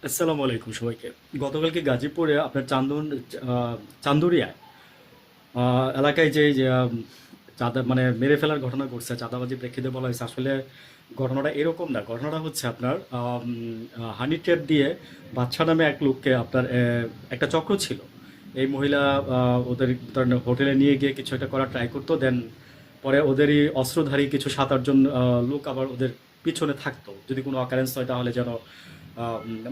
আসসালামু আলাইকুম সবাইকে। গতকালকে গাজীপুরে আপনার চান্দুরিয়ায় এলাকায় যে চাঁদা মানে মেরে ফেলার ঘটনা ঘটছে, চাঁদাবাজি প্রেক্ষিতে বলা হয়েছে। আসলে ঘটনাটা এরকম না। ঘটনাটা হচ্ছে আপনার হানি ট্র্যাপ দিয়ে বাদশা নামে এক লোককে আপনার একটা চক্র ছিল। এই মহিলা ওদের হোটেলে নিয়ে গিয়ে কিছু একটা করার ট্রাই করতো। দেন পরে ওদেরই অস্ত্রধারী কিছু ৭-৮ জন লোক আবার ওদের পিছনে থাকতো। যদি কোনো অকারেন্স হয় তাহলে যেন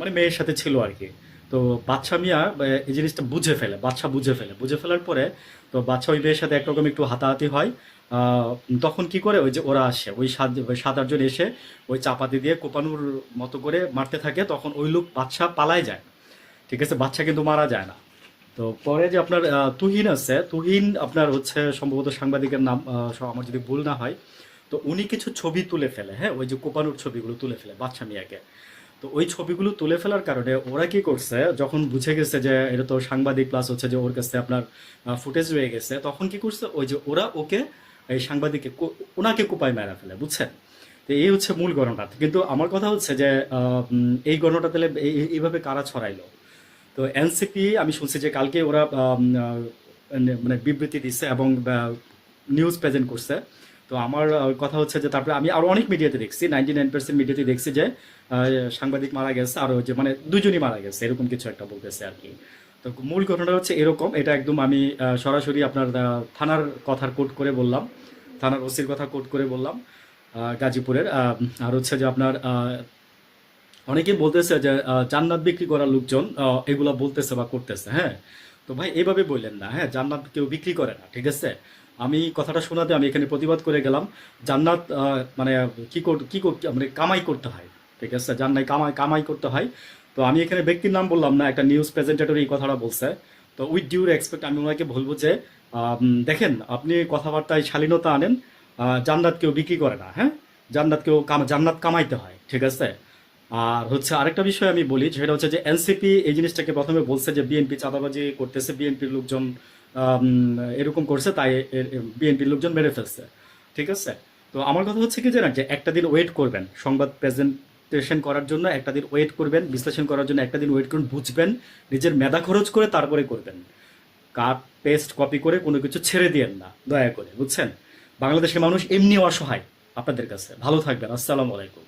মানে মেয়ের সাথে ছিল আর কি। তো বাদশা মিয়া এই জিনিসটা বুঝে ফেলে, বাদশা বুঝে ফেলার পরে তো বাদশা ওই মেয়ের সাথে একরকম একটু হাতাহাতি হয়। তখন কি করে, ওই যে ওরা আসে, ওই ৭-৮ জন এসে ওই চাপাতি দিয়ে কোপানোর মতো করে মারতে থাকে। তখন ওই লোক বাদশা পালায় যায়। ঠিক আছে, বাদশা কিন্তু মারা যায় না। তো পরে যে আপনার তুহিন আছে, তুহিন আপনার হচ্ছে সম্ভবত সাংবাদিকের নাম, আমার যদি ভুল না হয়। তো উনি কিছু ছবি তুলে ফেলে, হ্যাঁ, ওই যে কোপানোর ছবিগুলো তুলে ফেলে বাদশা মিয়াকে। তো ওই ছবিগুলো তুলে ফেলার কারণে ওরা কি করছে, যখন বুঝে গেছে যে এটা তো সাংবাদিক প্লাস হচ্ছে যে ওর কাছে আপনার ফুটেজ রয়ে গেছে, তখন কি করছে, ওই যে ওরা ওকে এই সাংবাদিককে ওনাকে কোপায় মেরা ফেলে, বুঝছেন। তো এই হচ্ছে মূল ঘটনা। কিন্তু আমার কথা হচ্ছে যে এই ঘটনাটা তাহলে এইভাবে কারা ছড়াইলো। তো এনসিপি আমি শুনছি যে কালকে ওরা মানে বিবৃতি দিচ্ছে এবং নিউজ প্রেজেন্ট করছে। তো আমার কথা হচ্ছে যে তারপরে আমি আরো অনেক মিডিয়াতে দেখছি, 99% মিডিয়াতে দেখছি যে সাংবাদিক মারা গেছে, আর ওই যে মানে দুজনই মারা গেছে, এরকম কিছু একটা বলতেছে আর কি। তো মূল ঘটনাটা হচ্ছে এরকম। এটা একদম আমি সরাসরি আপনার থানার কথার কোট করে বললাম, থানার ওসির কথা কোট করে বললাম, গাজীপুরের। আর হচ্ছে যে আপনার অনেকেই বলতেছে যে জান্নাত বিক্রি করার লোকজন এগুলা বলতেছে বা করতেছে, হ্যাঁ। তো ভাই এইভাবে বললেন না, হ্যাঁ, জান্নাত কেউ বিক্রি করে না, ঠিক আছে। আমি কথাটা শোনাতে আমি এখানে প্রতিবাদ করে গেলাম। জান্নাত মানে কি করতে মানে কামাই করতে হয়, ঠিক আছে, জান্নাই কামাই কামাই করতে হয়। তো আমি এখানে ব্যক্তির নাম বললাম না, একটা নিউজ প্রেজেন্টেটর এই কথাটা বলছে। তো উইথ ডিউ রেসপেক্ট আমি ওনাকে বলবো যে দেখেন, আপনি কথাবার্তায় শালীনতা আনেন। জান্নাত কেউ বিক্রি করে না, হ্যাঁ। জান্নাত কামাইতে হয়, ঠিক আছে। আর হচ্ছে আরেকটা বিষয় আমি বলি, সেটা হচ্ছে যে এনসিপি এই জিনিসটাকে প্রথমে বলছে যে বিএনপি চাঁদাবাজি করতেছে, বিএনপির লোকজন আম, এরকম করছে, তাই বিএনপির লোকজন মেরে ফেলছে, ঠিক আছে। তো আমার কথা হচ্ছে কি জানেন, যে একটা দিন ওয়েট করবেন সংবাদ প্রেজেন্টেশন করার জন্য, একটা দিন ওয়েট করবেন বিশ্লেষণ করার জন্য, একটা দিন ওয়েট করুন, বুঝবেন, নিজের মেধা খরচ করে তারপরে করবেন। কাট পেস্ট কপি করে কোনো কিছু ছেড়ে দিয়েন না দয়া করে, বুঝছেন। বাংলাদেশের মানুষ এমনি অসহায় আপনাদের কাছে। ভালো থাকবেন, আসসালামু আলাইকুম।